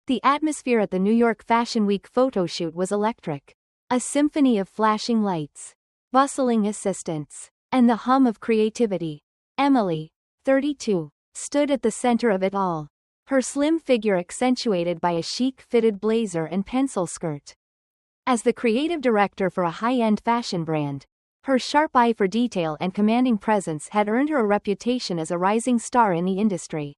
The atmosphere at the New York Fashion Week photoshoot was electric. A symphony of flashing lights, bustling assistants, and the hum of creativity. Emily, 32, stood at the center of it all, her slim figure accentuated by a chic fitted blazer and pencil skirt. As the creative director for a high-end fashion brand, her sharp eye for detail and commanding presence had earned her a reputation as a rising star in the industry.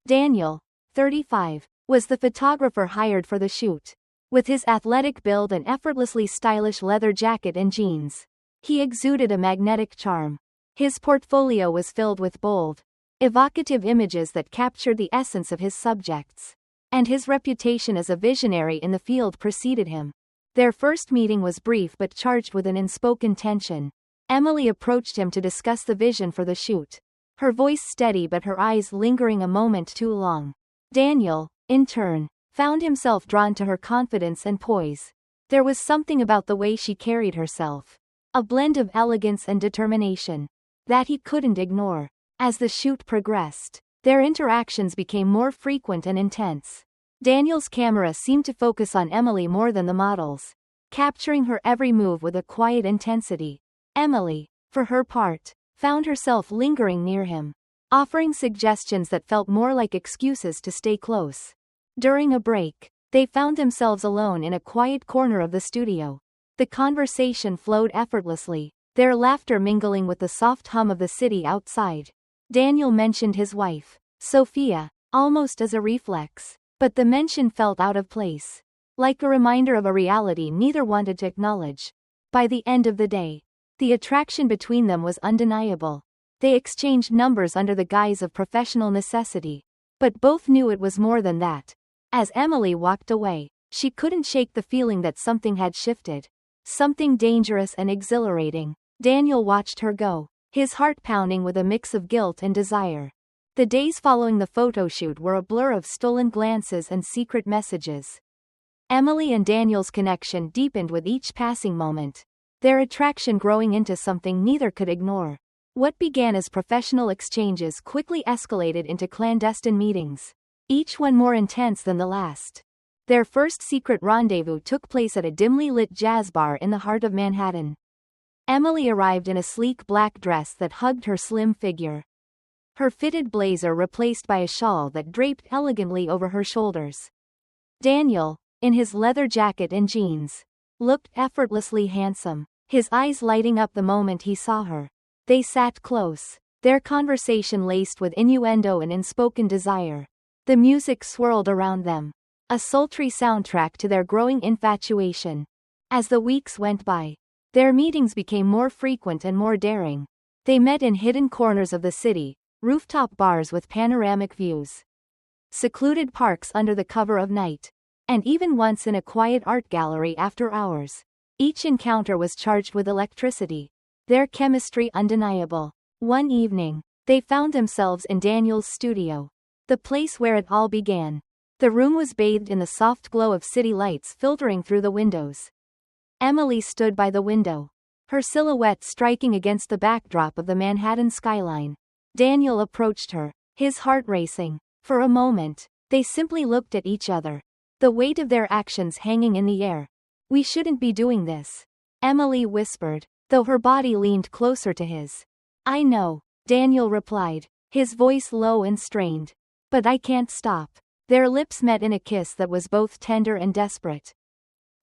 Daniel, 35, was the photographer hired for the shoot. With his athletic build and effortlessly stylish leather jacket and jeans, he exuded a magnetic charm. His portfolio was filled with bold, evocative images that captured the essence of his subjects, and his reputation as a visionary in the field preceded him. Their first meeting was brief but charged with an unspoken tension. Emily approached him to discuss the vision for the shoot, her voice steady but her eyes lingering a moment too long. Daniel, in turn, found himself drawn to her confidence and poise. There was something about the way she carried herself, a blend of elegance and determination, that he couldn't ignore. As the shoot progressed, their interactions became more frequent and intense. Daniel's camera seemed to focus on Emily more than the models, capturing her every move with a quiet intensity. Emily, for her part, found herself lingering near him, offering suggestions that felt more like excuses to stay close. During a break, they found themselves alone in a quiet corner of the studio. The conversation flowed effortlessly, their laughter mingling with the soft hum of the city outside. Daniel mentioned his wife, Sophia, almost as a reflex. But the mention felt out of place, like a reminder of a reality neither wanted to acknowledge. By the end of the day, the attraction between them was undeniable. They exchanged numbers under the guise of professional necessity, but both knew it was more than that. As Emily walked away, she couldn't shake the feeling that something had shifted. Something dangerous and exhilarating. Daniel watched her go, his heart pounding with a mix of guilt and desire. The days following the photoshoot were a blur of stolen glances and secret messages. Emily and Daniel's connection deepened with each passing moment, their attraction growing into something neither could ignore. What began as professional exchanges quickly escalated into clandestine meetings, each one more intense than the last. Their first secret rendezvous took place at a dimly lit jazz bar in the heart of Manhattan. Emily arrived in a sleek black dress that hugged her slim figure, her fitted blazer replaced by a shawl that draped elegantly over her shoulders. Daniel, in his leather jacket and jeans, looked effortlessly handsome, his eyes lighting up the moment he saw her. They sat close, their conversation laced with innuendo and unspoken desire. The music swirled around them, a sultry soundtrack to their growing infatuation. As the weeks went by, their meetings became more frequent and more daring. They met in hidden corners of the city, rooftop bars with panoramic views, secluded parks under the cover of night, and even once in a quiet art gallery after hours. Each encounter was charged with electricity, their chemistry undeniable. One evening, they found themselves in Daniel's studio, the place where it all began. The room was bathed in the soft glow of city lights filtering through the windows. Emily stood by the window, her silhouette striking against the backdrop of the Manhattan skyline. Daniel approached her, his heart racing. For a moment, they simply looked at each other, the weight of their actions hanging in the air. "We shouldn't be doing this," Emily whispered, though her body leaned closer to his. "I know," Daniel replied, his voice low and strained. "But I can't stop." Their lips met in a kiss that was both tender and desperate,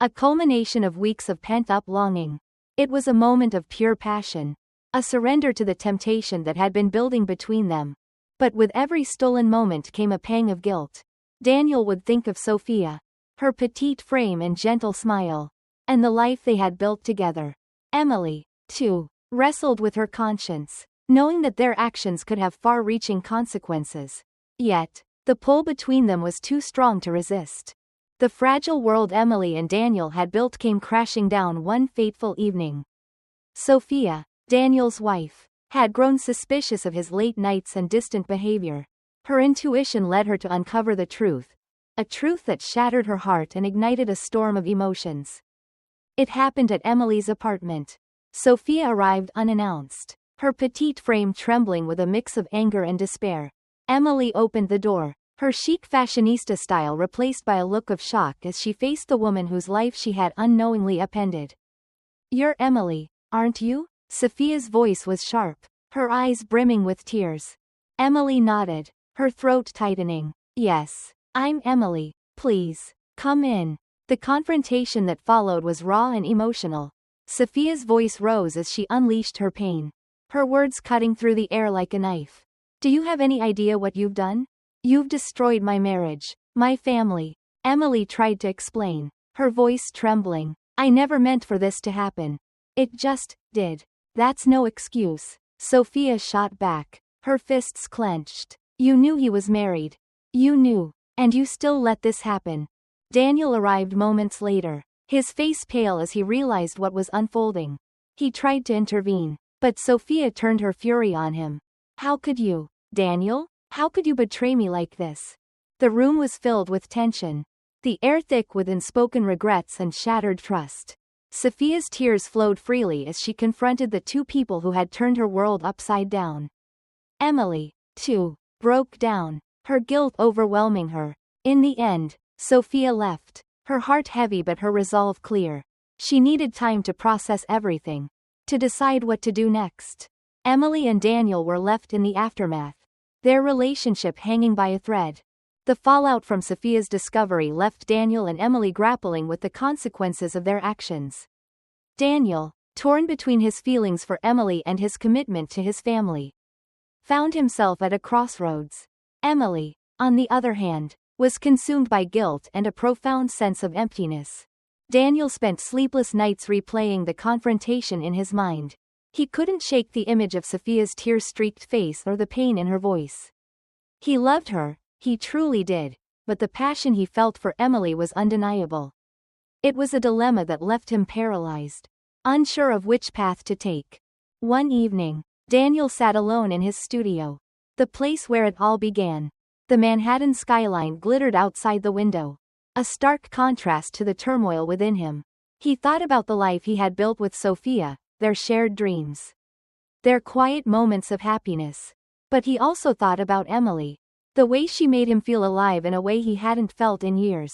a culmination of weeks of pent-up longing. It was a moment of pure passion, a surrender to the temptation that had been building between them. But with every stolen moment came a pang of guilt. Daniel would think of Sophia, her petite frame and gentle smile, and the life they had built together. Emily, too, wrestled with her conscience, knowing that their actions could have far-reaching consequences. Yet, the pull between them was too strong to resist. The fragile world Emily and Daniel had built came crashing down one fateful evening. Sophia, Daniel's wife, had grown suspicious of his late nights and distant behavior. Her intuition led her to uncover the truth, a truth that shattered her heart and ignited a storm of emotions. It happened at Emily's apartment. Sophia arrived unannounced, her petite frame trembling with a mix of anger and despair. Emily opened the door, her chic fashionista style replaced by a look of shock as she faced the woman whose life she had unknowingly upended. "You're Emily, aren't you?" Sophia's voice was sharp, her eyes brimming with tears. Emily nodded, her throat tightening. "Yes, I'm Emily. Please, come in." The confrontation that followed was raw and emotional. Sophia's voice rose as she unleashed her pain, her words cutting through the air like a knife. "Do you have any idea what you've done? You've destroyed my marriage, my family." Emily tried to explain, her voice trembling. "I never meant for this to happen. It just did." "That's no excuse," Sophia shot back, her fists clenched. "You knew he was married. You knew, and you still let this happen." Daniel arrived moments later, his face pale as he realized what was unfolding. He tried to intervene, but Sophia turned her fury on him. "How could you, Daniel? How could you betray me like this?" The room was filled with tension, the air thick with unspoken regrets and shattered trust. Sophia's tears flowed freely as she confronted the two people who had turned her world upside down. Emily, too, broke down, her guilt overwhelming her. In the end, Sophia left, her heart heavy but her resolve clear. She needed time to process everything, to decide what to do next. Emily and Daniel were left in the aftermath, their relationship hanging by a thread. The fallout from Sophia's discovery left Daniel and Emily grappling with the consequences of their actions. Daniel, torn between his feelings for Emily and his commitment to his family, found himself at a crossroads. Emily, on the other hand, was consumed by guilt and a profound sense of emptiness. Daniel spent sleepless nights replaying the confrontation in his mind. He couldn't shake the image of Sophia's tear-streaked face or the pain in her voice. He loved her, he truly did, but the passion he felt for Emily was undeniable. It was a dilemma that left him paralyzed, unsure of which path to take. One evening, Daniel sat alone in his studio, the place where it all began. The Manhattan skyline glittered outside the window, a stark contrast to the turmoil within him. He thought about the life he had built with Sophia, their shared dreams, their quiet moments of happiness. But he also thought about Emily, the way she made him feel alive in a way he hadn't felt in years.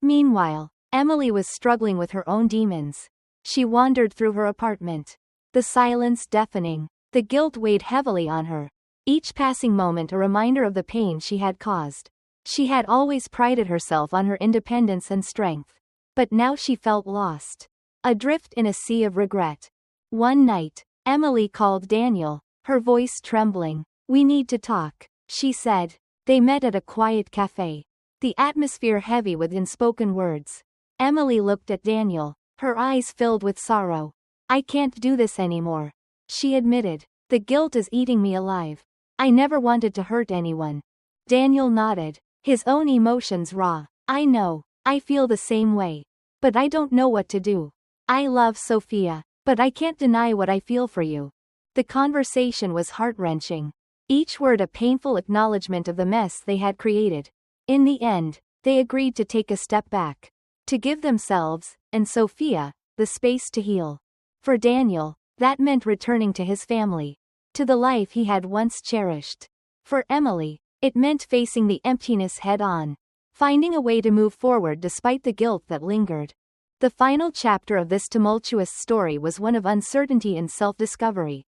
Meanwhile, Emily was struggling with her own demons. She wandered through her apartment, the silence deafening, the guilt weighed heavily on her, each passing moment a reminder of the pain she had caused. She had always prided herself on her independence and strength, but now she felt lost, adrift in a sea of regret. One night, Emily called Daniel, her voice trembling. "We need to talk," she said. They met at a quiet cafe, the atmosphere heavy with unspoken words. Emily looked at Daniel, her eyes filled with sorrow. "I can't do this anymore," she admitted. "The guilt is eating me alive. I never wanted to hurt anyone." Daniel nodded, his own emotions raw. "I know, I feel the same way. But I don't know what to do. I love Sophia, but I can't deny what I feel for you." The conversation was heart-wrenching, each word a painful acknowledgement of the mess they had created. In the end, they agreed to take a step back, to give themselves, and Sophia, the space to heal. For Daniel, that meant returning to his family, to the life he had once cherished. For Emily, it meant facing the emptiness head-on, finding a way to move forward despite the guilt that lingered. The final chapter of this tumultuous story was one of uncertainty and self-discovery.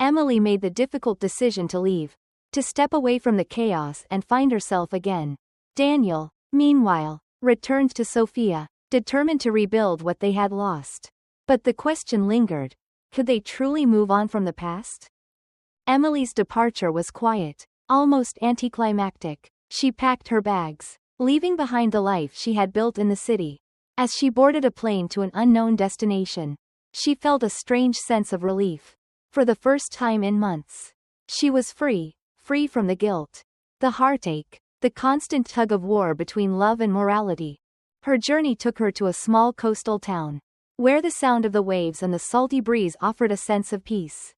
Emily made the difficult decision to leave, to step away from the chaos and find herself again. Daniel, meanwhile, returned to Sophia, determined to rebuild what they had lost. But the question lingered: could they truly move on from the past? Emily's departure was quiet, almost anticlimactic. She packed her bags, leaving behind the life she had built in the city. As she boarded a plane to an unknown destination, she felt a strange sense of relief. For the first time in months, she was free from the guilt, the heartache, the constant tug-of-war between love and morality. Her journey took her to a small coastal town, where the sound of the waves and the salty breeze offered a sense of peace.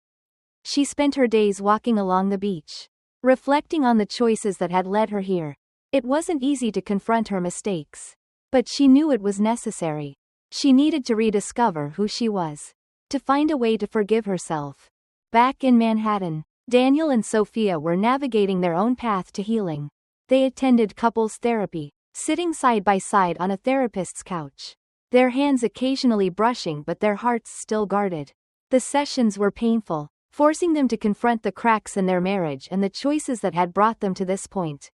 She spent her days walking along the beach, reflecting on the choices that had led her here. It wasn't easy to confront her mistakes, but she knew it was necessary. She needed to rediscover who she was, to find a way to forgive herself. Back in Manhattan, Daniel and Sophia were navigating their own path to healing. They attended couples therapy, sitting side by side on a therapist's couch. Their hands occasionally brushing but their hearts still guarded. The sessions were painful, forcing them to confront the cracks in their marriage and the choices that had brought them to this point.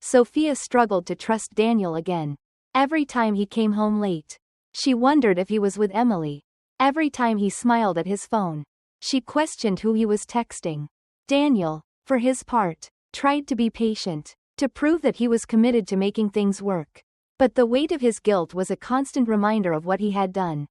Sophia struggled to trust Daniel again. Every time he came home late, she wondered if he was with Emily. Every time he smiled at his phone, she questioned who he was texting. Daniel, for his part, tried to be patient, to prove that he was committed to making things work. But the weight of his guilt was a constant reminder of what he had done.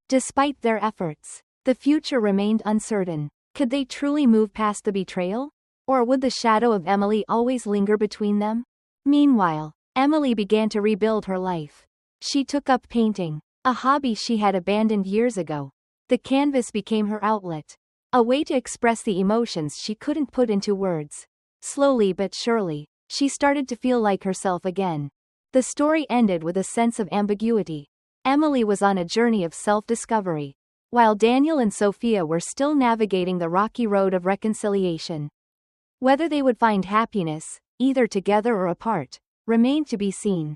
Despite their efforts, the future remained uncertain. Could they truly move past the betrayal? Or would the shadow of Emily always linger between them? Meanwhile, Emily began to rebuild her life. She took up painting, a hobby she had abandoned years ago. The canvas became her outlet, a way to express the emotions she couldn't put into words. Slowly but surely, she started to feel like herself again. The story ended with a sense of ambiguity. Emily was on a journey of self-discovery, while Daniel and Sophia were still navigating the rocky road of reconciliation. Whether they would find happiness, either together or apart, remained to be seen.